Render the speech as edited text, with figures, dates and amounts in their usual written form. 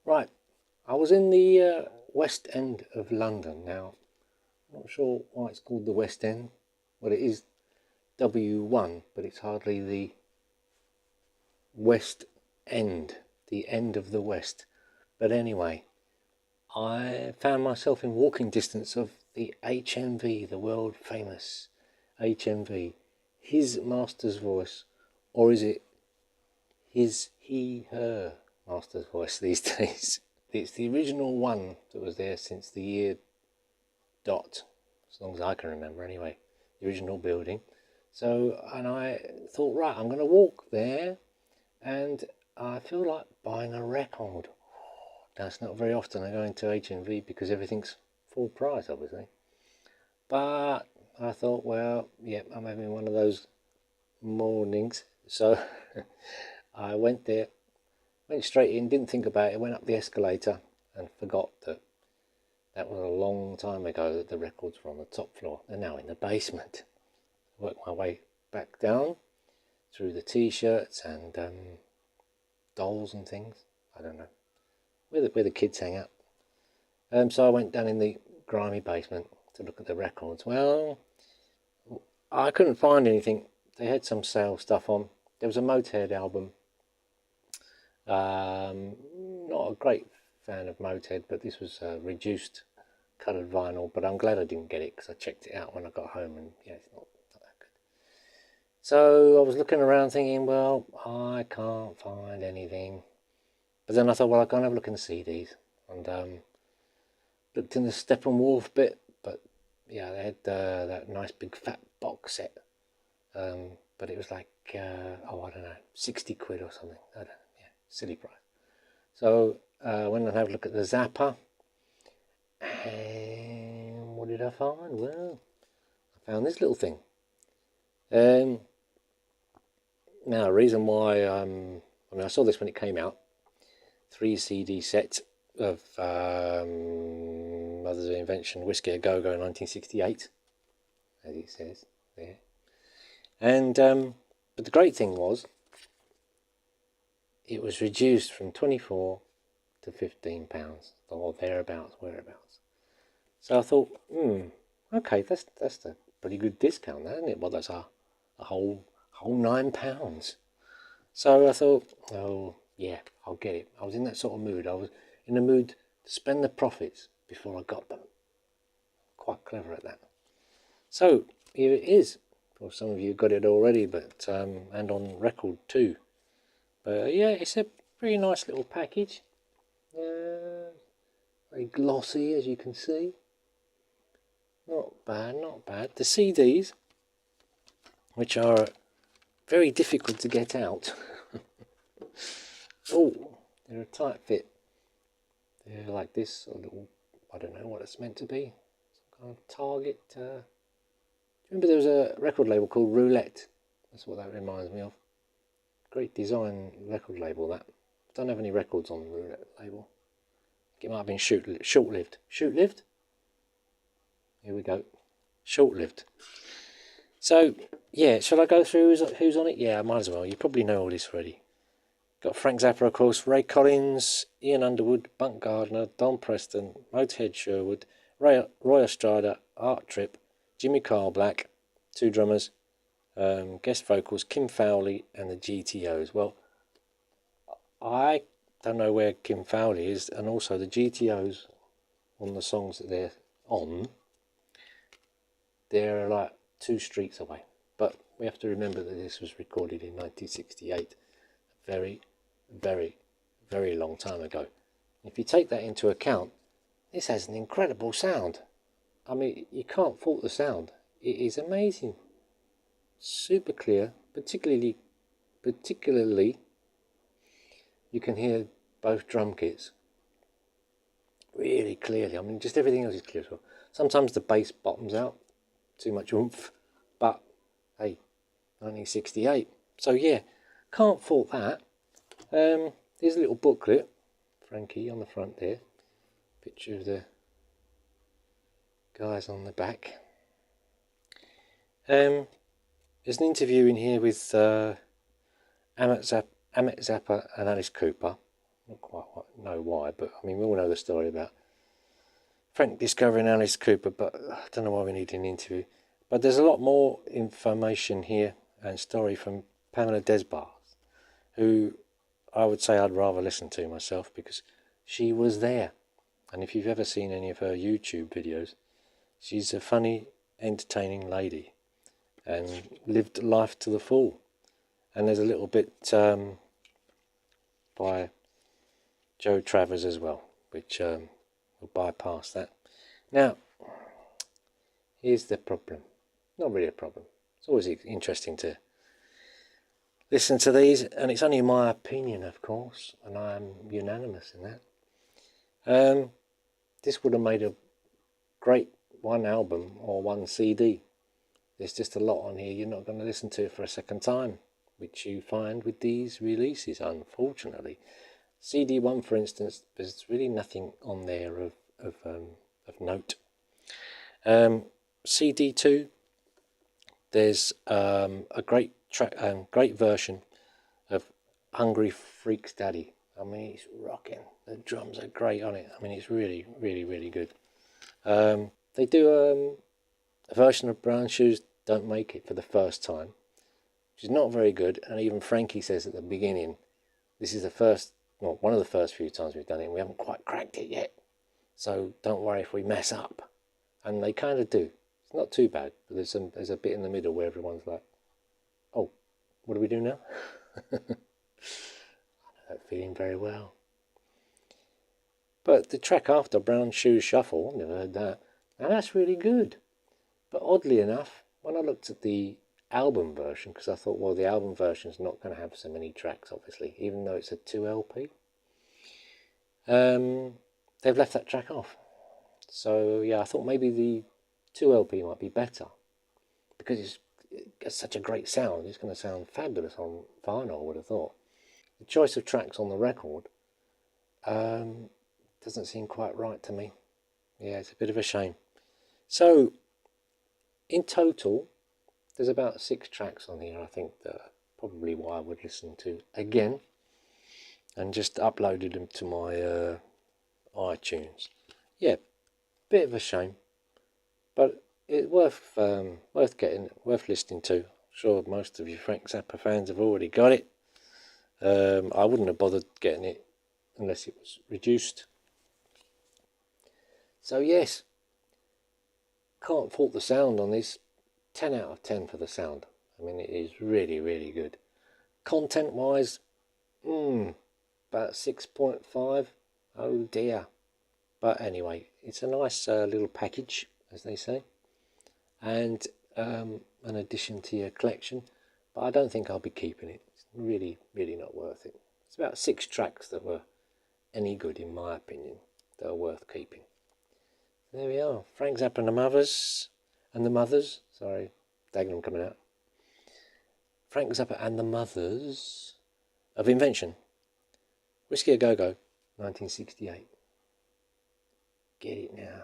Right, I was in the West End of London. Now, I'm not sure why it's called the West End. Well, it is W1, but it's hardly the West End, the end of the West. But anyway, I found myself in walking distance of the HMV, the world famous HMV. His master's voice, or is it his, he, her master's voice these days? It's the original one that was there since the year dot, as long as I can remember anyway, the original building. So, and I thought, right, I'm going to walk there, and I feel like buying a record. Now, it's not very often I go into HMV because everything's full price, obviously. But I thought, well, yeah, I'm having one of those mornings. So I went there, went straight in, didn't think about it, went up the escalator and forgot that that was a long time ago that the records were on the top floor. They're now in the basement. Worked my way back down through the t-shirts and dolls and things. I don't know where the kids hang out. So I went down in the grimy basement to look at the records. Well, I couldn't find anything. They had some sale stuff on. There was a Motorhead album. Not a great fan of Motorhead, but this was reduced coloured vinyl. But I'm glad I didn't get it because I checked it out when I got home, and yeah, it's not that good. So I was looking around thinking, well, I can't find anything. But then I thought, well, I can't have a look in the CDs, and looked in the Steppenwolf bit. But yeah, they had that nice big fat box set. But it was like, oh, I don't know, 60 quid or something. I don't know, yeah, silly price. So I went and had a look at the Zappa. And what did I find? Well, I found this little thing. Now, the reason why, I mean, I saw this when it came out. 3 CD set of Mothers of Invention, Whisky a Go Go 1968, as it says there. And but the great thing was, it was reduced from 24 to £15, or thereabouts, whereabouts. So I thought, okay, that's a pretty good discount, isn't it? Well, that's a whole £9. So I thought, oh yeah, I'll get it. I was in that sort of mood. I was in the mood to spend the profits before I got them. Quite clever at that. So here it is. Well, some of you got it already, but and on record too. But yeah, it's a pretty nice little package. Very glossy, as you can see. Not bad, not bad. The CDs, which are very difficult to get out. Oh, they're a tight fit. They're like this, a little, I don't know what it's meant to be. Some kind of Target. Remember there was a record label called Roulette? That's what that reminds me of. Great design record label, that. Don't have any records on the Roulette label. I think it might have been short-lived. Short-lived? Here we go. Short-lived. So, yeah, shall I go through who's on it? Yeah, I might as well. You probably know all this already. Got Frank Zappa, of course, Ray Collins, Ian Underwood, Bunk Gardner, Don Preston, Motorhead Sherwood, Roy Estrada, Art Tripp, Jimmy Carl Black, 2 drummers, guest vocals, Kim Fowley and the GTOs. Well, I don't know where Kim Fowley is, and also the GTOs on the songs that they're on, they're like 2 streets away. But we have to remember that this was recorded in 1968. Very, very, very long time ago. If you take that into account, this has an incredible sound. I mean, you can't fault the sound. It is amazing. Super clear, particularly you can hear both drum kits really clearly. I mean, just everything else is clear as well. Sometimes the bass bottoms out, too much oomph, but hey, 1968. So yeah, can't fault that. Here's a little booklet, Frankie on the front there. Picture of the guys on the back. There's an interview in here with Amit Zappa and Alice Cooper. Not quite know why, but I mean, we all know the story about Frank discovering Alice Cooper, but I don't know why we need an interview. But there's a lot more information here and story from Pamela Desbar, who I would say I'd rather listen to myself because she was there. And if you've ever seen any of her YouTube videos, she's a funny, entertaining lady and lived life to the full. And there's a little bit by Joe Travers as well, which will bypass that. Now, here's the problem. Not really a problem. It's always interesting to listen to these, and it's only my opinion, of course, and I am unanimous in that. This would have made a great one album or one CD. There's just a lot on here you're not going to listen to for a second time, which you find with these releases, unfortunately. CD1, for instance, there's really nothing on there of note. CD2, there's a great track, great version of Hungry Freak's Daddy. I mean, it's rocking. The drums are great on it. I mean, it's really, really, really good. They do a version of Brown Shoes Don't Make It for the first time, which is not very good. And even Frankie says at the beginning, this is the first, well, one of the first few times we've done it, and we haven't quite cracked it yet. So don't worry if we mess up. And they kind of do. It's not too bad, but there's a bit in the middle where everyone's like, oh, what do we do now? I know that feeling very well. But the track after, Brown Shoes Shuffle, I've never heard that. Now that's really good. But oddly enough, when I looked at the album version, because I thought, well, the album version's not going to have so many tracks, obviously, even though it's a 2 LP. They've left that track off. So yeah, I thought maybe the 2 LP might be better, because it's such a great sound. It's going to sound fabulous on vinyl, I would have thought. The choice of tracks on the record doesn't seem quite right to me. Yeah, it's a bit of a shame. So, in total, there's about 6 tracks on here, I think, that probably what I would listen to again, and just uploaded them to my iTunes. Yeah, bit of a shame, but it's worth listening to. I'm sure most of you Frank Zappa fans have already got it. I wouldn't have bothered getting it unless it was reduced. So yes, can't fault the sound on this. 10 out of 10 for the sound. I mean, it is really, really good. Content wise, about 6.5. Oh dear. But anyway, it's a nice little package, as they say, and an addition to your collection. But I don't think I'll be keeping it. It's really, really not worth it. It's about 6 tracks that were any good, in my opinion, that are worth keeping. There we are. Frank Zappa and the Mothers. Sorry, Dagenham coming out. Frank Zappa and the Mothers of Invention. Whisky A Go Go, 1968. Get it now.